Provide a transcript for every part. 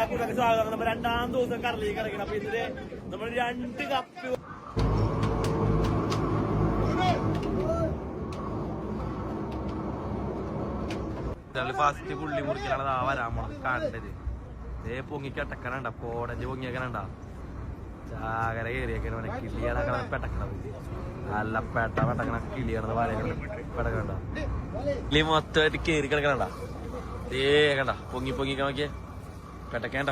കൂട്ടൊക്കെ സ്വാഗതം. നമ്മൾ 2ാം ദിവസം കടലിലേക്ക് ഇറങ്ങണം. അപ്പൊ ഇതില് നമ്മൾ 2 കപ്പ് ഫാസ്റ്റ് പുള്ളി മുറിക്കലാണ് വരാൻ പോണത് കണ്ടത്. ഇതേ പൊങ്ങിക്കട്ടക്കണണ്ട കോടഞ്ച് പൊങ്ങിയേക്കണണ്ട ചാകര കയറിയേക്കണ കിളിയാണ് പെട്ടക്കണത്. നല്ല പെട്ടക്കണ കിളിയാണെന്ന് വരക്കണ പെടക്കണ്ട കിളി മൊത്തമായിട്ട് കയറി കിടക്കണണ്ട. ഇതേ കണ്ട പൊങ്ങിക്ക നോക്കിയേ പെട്ടക്കേണ്ട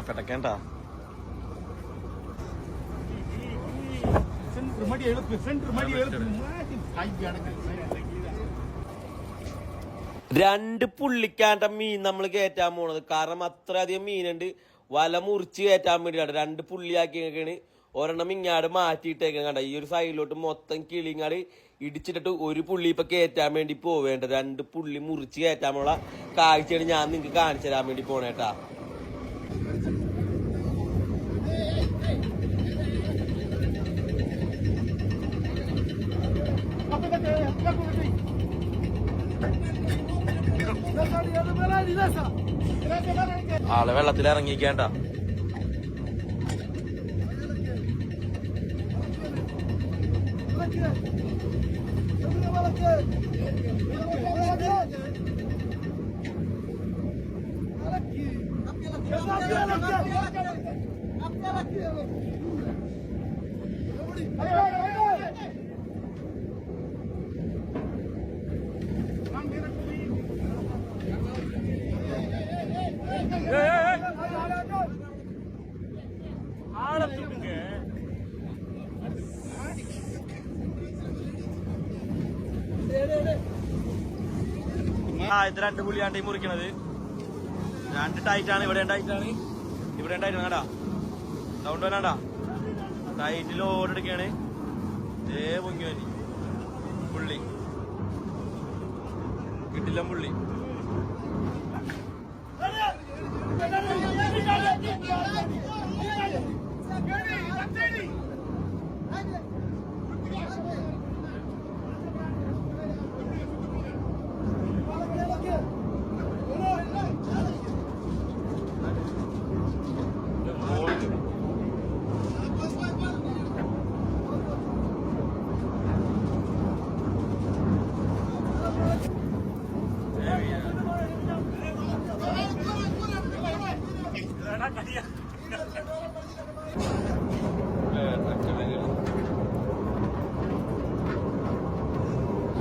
രണ്ട് പുള്ളിക്കാണ്ട മീൻ നമ്മൾ കയറ്റാൻ പോണത്. കാരണം അത്രയധികം മീനുണ്ട്. വല മുറിച്ച് കയറ്റാൻ വേണ്ടിയിട്ടാണ് 2 പുള്ളിയാക്കിയൊക്കെയാണ്. ഒരെണ്ണം ഇങ്ങാട് മാറ്റിയിട്ടേക്കാൻ കണ്ട. ഈ ഒരു സൈഡിലോട്ട് മൊത്തം കിളിങ്ങാട് ഇടിച്ചിട്ടിട്ട് 1 പുള്ളി ഇപ്പൊ കയറ്റാൻ വേണ്ടി പോവേണ്ടത്. 2 പുള്ളി മുറിച്ച് കയറ്റാനുള്ള കാഴ്ചയാണ് ഞാൻ നിങ്ങൾക്ക് കാണിച്ചു തരാൻ വേണ്ടി പോണേട്ടാ. ആളെ വെള്ളത്തിൽ ഇറങ്ങിക്കേണ്ട. ഇത് 2 പുള്ളിയാണ് ഈ മുറിക്കണത്. 2 ടൈറ്റാണ്. ഇവിടെ ടൈറ്റാണ് കേട്ടാ. സൗണ്ട് വരാണ്ടാ. ടൈറ്റ് ലോഡ് എടുക്കാണ്. ഏ പൊങ്ങി വരി പുള്ളി കിട്ടില്ല പുള്ളി.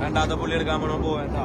രണ്ടാമത്തെ പുള്ളി എടുക്കാൻ വേണോ പോവേണ്ട.